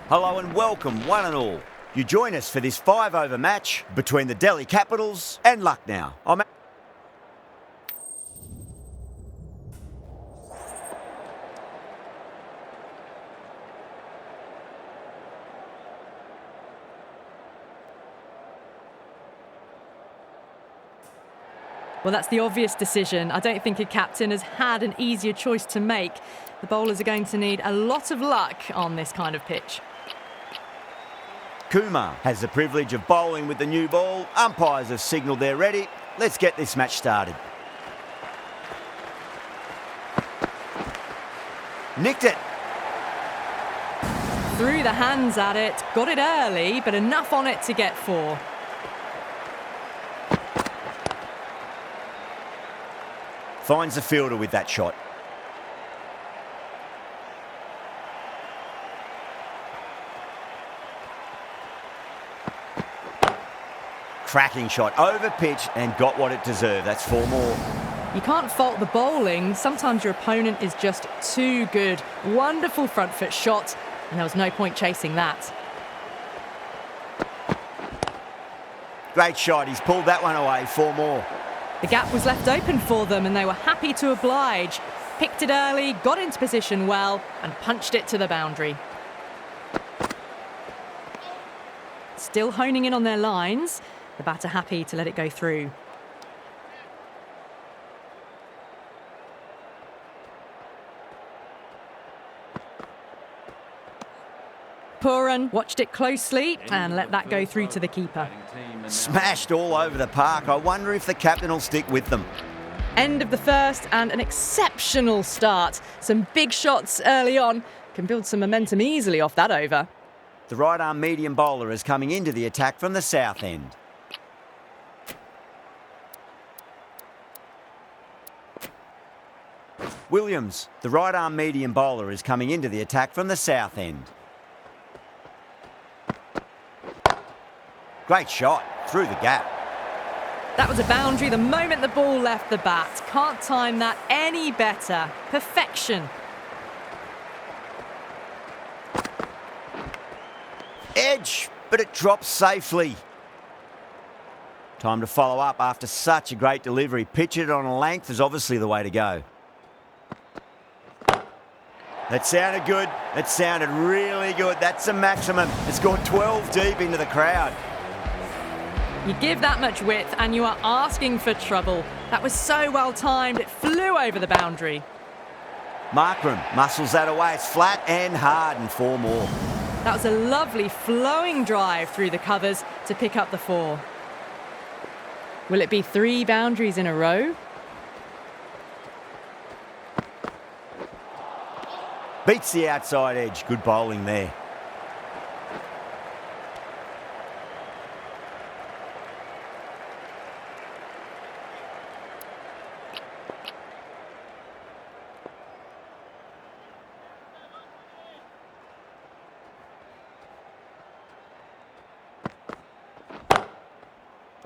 Hello and welcome, one and all. You join us for this 5-over match between the Delhi Capitals and Lucknow. Well, that's the obvious decision. I don't think a captain has had an easier choice to make. The bowlers are going to need a lot of luck on this kind of pitch. Kumar has the privilege of bowling with the new ball. Umpires have signalled they're ready. Let's get this match started. Nicked it. Threw the hands at it, got it early, but enough on it to get 4. Finds the fielder with that shot. Cracking shot, over pitch and got what it deserved. That's 4 more. You can't fault the bowling. Sometimes your opponent is just too good. Wonderful front foot shot, and there was no point chasing that. Great shot, he's pulled that one away. 4 more. The gap was left open for them and they were happy to oblige. Picked it early, got into position well and punched it to the boundary. Still honing in on their lines. The batter happy to let it go through. Puran watched it closely and let that go through to the keeper. Smashed all over the park. I wonder if the captain will stick with them. End of the first and an exceptional start. Some big shots early on. Can build some momentum easily off that over. The right-arm medium bowler is coming into the attack from the south end. Williams, the right-arm medium bowler, is coming into the attack from the south end. Great shot, through the gap. That was a boundary the moment the ball left the bat. Can't time that any better. Perfection. Edge, but it drops safely. Time to follow up after such a great delivery. Pitch it on a length is obviously the way to go. That sounded good. That sounded really good. That's a maximum. It's gone 12 deep into the crowd. You give that much width and you are asking for trouble. That was so well timed, it flew over the boundary. Markram muscles that away. It's flat and hard and 4 more. That was a lovely flowing drive through the covers to pick up the 4. Will it be 3 boundaries in a row? Beats the outside edge. Good bowling there.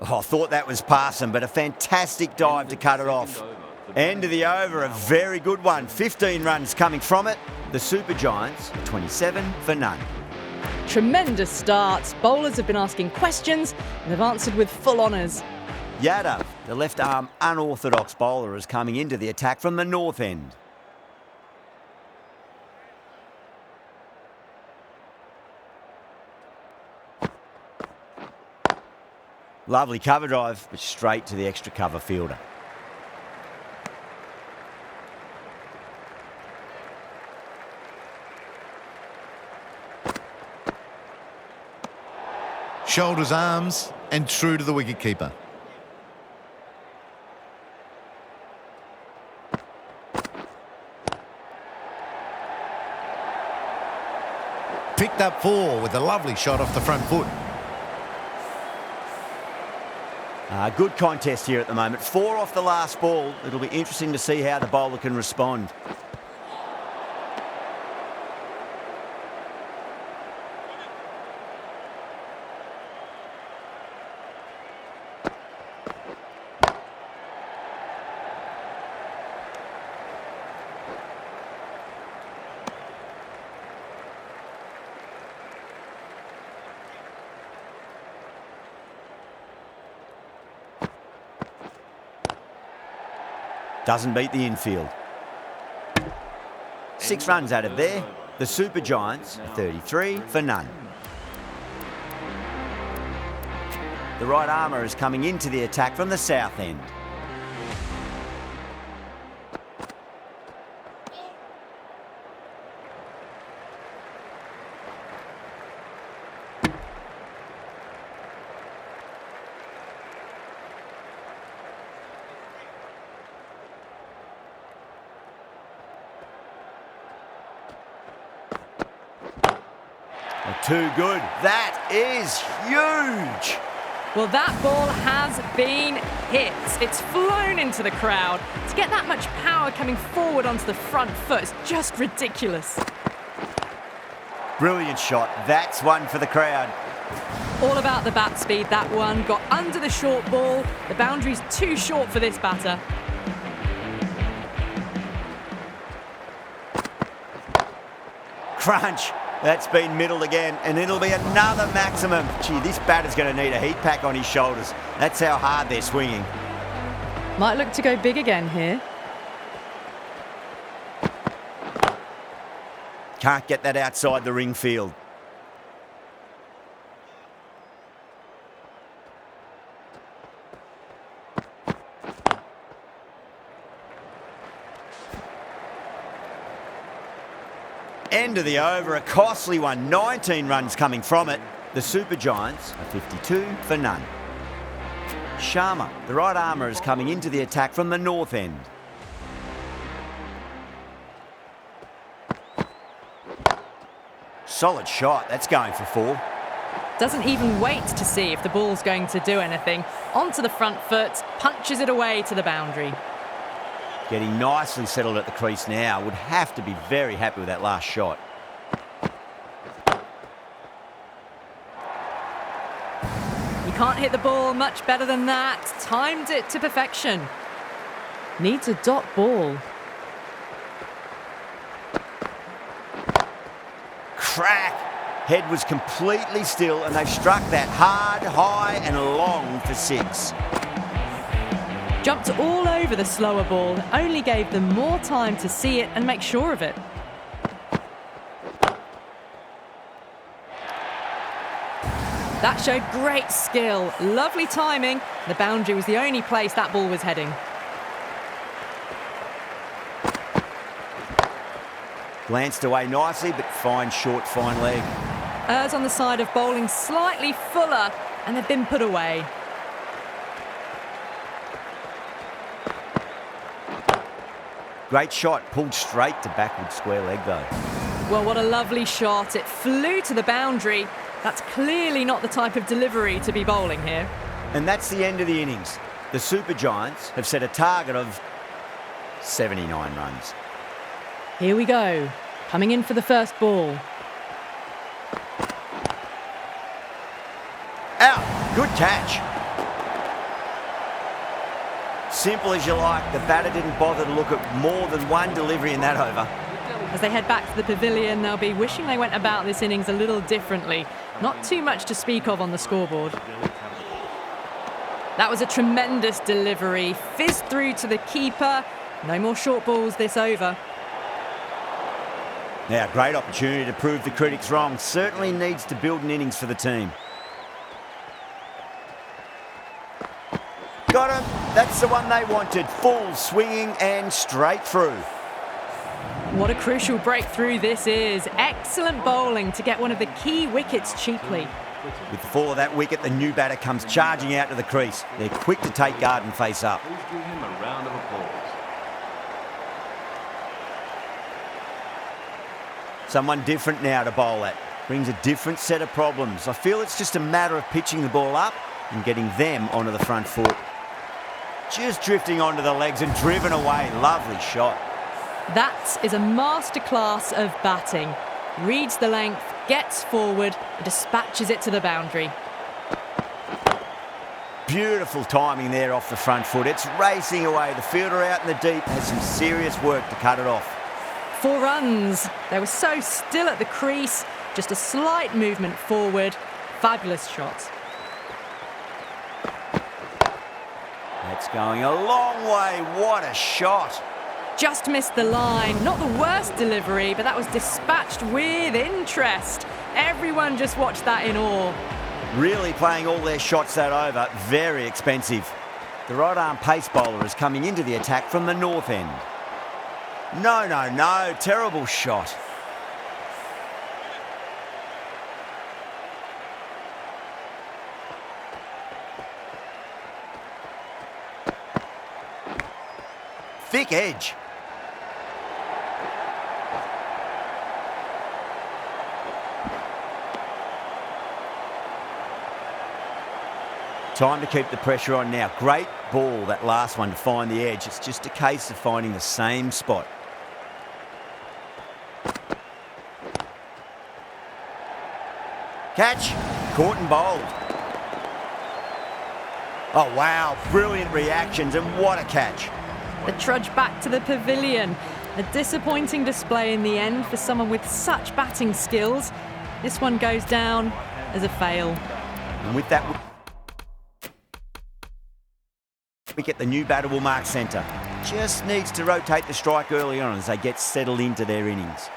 Oh, I thought that was passing, but a fantastic dive to cut it off. End of the over, a very good one. 15 runs coming from it. The Super Giants, 27 for none. Tremendous start. Bowlers have been asking questions and they've answered with full honours. Yadav, the left-arm unorthodox bowler, is coming into the attack from the north end. Lovely cover drive, but straight to the extra cover fielder. Shoulders, arms, and true to the wicketkeeper. Picked up 4 with a lovely shot off the front foot. Good contest here at the moment. 4 off the last ball. It'll be interesting to see how the bowler can respond. Doesn't beat the infield. 6 runs added there. The Super Giants are 33 for none. The right armour is coming into the attack from the south end. Too good. That is huge. Well, that ball has been hit. It's flown into the crowd. To get that much power coming forward onto the front foot is just ridiculous. Brilliant shot. That's one for the crowd. All about the bat speed, that one. Got under the short ball. The boundary's too short for this batter. Crunch. That's been middled again, and it'll be another maximum. Gee, this batter's going to need a heat pack on his shoulders. That's how hard they're swinging. Might look to go big again here. Can't get that outside the ring field. End of the over, a costly one. 19 runs coming from it. The Super Giants are 52 for none. Sharma, the right armour, is coming into the attack from the north end. Solid shot. That's going for 4. Doesn't even wait to see if the ball's going to do anything. Onto the front foot, punches it away to the boundary. Getting nicely settled at the crease now. Would have to be very happy with that last shot. You can't hit the ball much better than that. Timed it to perfection. Needs a dot ball. Crack! Head was completely still, and they've struck that hard, high and long for 6. Jumped all over the slower ball, only gave them more time to see it and make sure of it. That showed great skill, lovely timing. The boundary was the only place that ball was heading. Glanced away nicely, but fine short, fine leg. Errs on the side of bowling slightly fuller, and they've been put away. Great shot, pulled straight to backward square leg though. Well, what a lovely shot. It flew to the boundary. That's clearly not the type of delivery to be bowling here. And that's the end of the innings. The Super Giants have set a target of 79 runs. Here we go. Coming in for the first ball. Out! Good catch. Simple as you like. The batter didn't bother to look at more than one delivery in that over. As they head back to the pavilion, they'll be wishing they went about this innings a little differently. Not too much to speak of on the scoreboard. That was a tremendous delivery. Fizzed through to the keeper. No more short balls this over. Now, great opportunity to prove the critics wrong. Certainly needs to build an innings for the team. Got him. That's the one they wanted. Full swinging and straight through. What a crucial breakthrough this is. Excellent bowling to get one of the key wickets cheaply. With the fall of that wicket, the new batter comes charging out to the crease. They're quick to take guard and face up. Please give him a round of applause. Someone different now to bowl at. Brings a different set of problems. I feel it's just a matter of pitching the ball up and getting them onto the front foot. Just drifting onto the legs and driven away. Lovely shot. That is a masterclass of batting. Reads the length, gets forward, and dispatches it to the boundary. Beautiful timing there off the front foot. It's racing away. The fielder out in the deep has some serious work to cut it off. 4 runs. They were so still at the crease. Just a slight movement forward. Fabulous shot. It's going a long way. What a shot. Just missed the line. Not the worst delivery, but that was dispatched with interest. Everyone just watched that in awe. Really playing all their shots that over. Very expensive. The right arm pace bowler is coming into the attack from the north end. No, no, no. Terrible shot. Thick edge. Time to keep the pressure on now. Great ball, that last one, to find the edge. It's just a case of finding the same spot. Catch. Caught and bowled. Oh, wow. Brilliant reactions, and what a catch. The trudge back to the pavilion. A disappointing display in the end for someone with such batting skills. This one goes down as a fail. And with that, we get the new batter will mark centre. Just needs to rotate the strike early on as they get settled into their innings.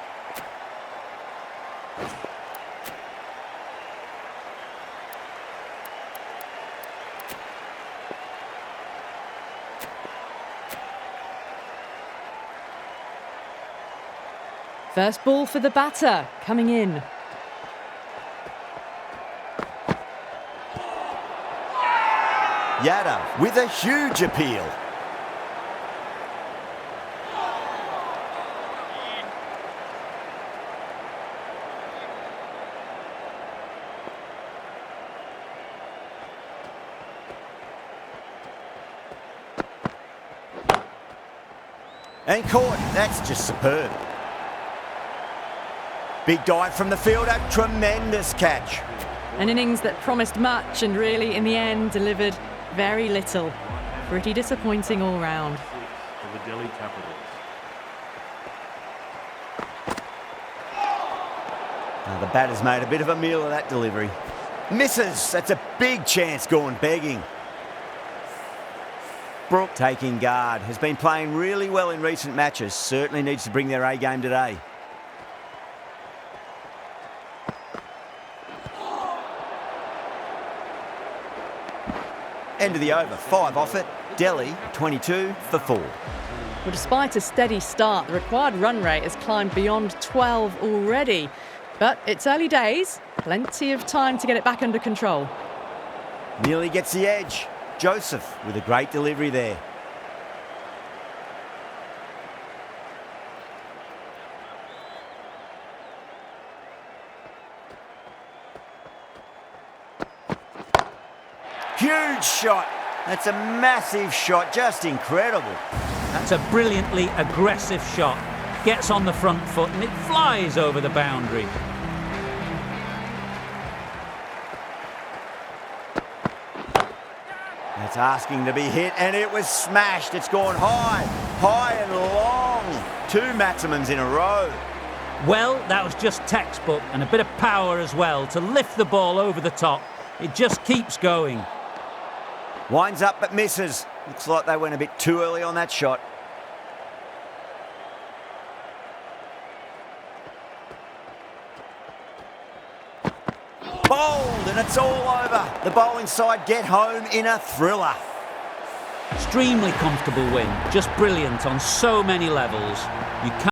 First ball for the batter, coming in. Yadav with a huge appeal. And caught. That's just superb. Big dive from the fielder. Tremendous catch. An innings that promised much and really, in the end, delivered very little. Pretty disappointing all round. For the Delhi Capitals. Now the batter's made a bit of a meal of that delivery. Misses. That's a big chance gone begging. Brook taking guard. Has been playing really well in recent matches. Certainly needs to bring their A game today. End of the over. 5 off it. Delhi 22 for 4. Well, despite a steady start, the required run rate has climbed beyond 12 already. But it's early days. Plenty of time to get it back under control. Nearly gets the edge. Joseph with a great delivery there. Huge shot. That's a massive shot. Just incredible. That's a brilliantly aggressive shot. Gets on the front foot and it flies over the boundary. That's asking to be hit, and it was smashed. It's gone high, high and long. 2 maximums in a row. Well, that was just textbook, and a bit of power as well to lift the ball over the top. It just keeps going. Winds up but misses. Looks like they went a bit too early on that shot. Bowled, and it's all over. The bowling side get home in a thriller. Extremely comfortable win, just brilliant on so many levels. You can't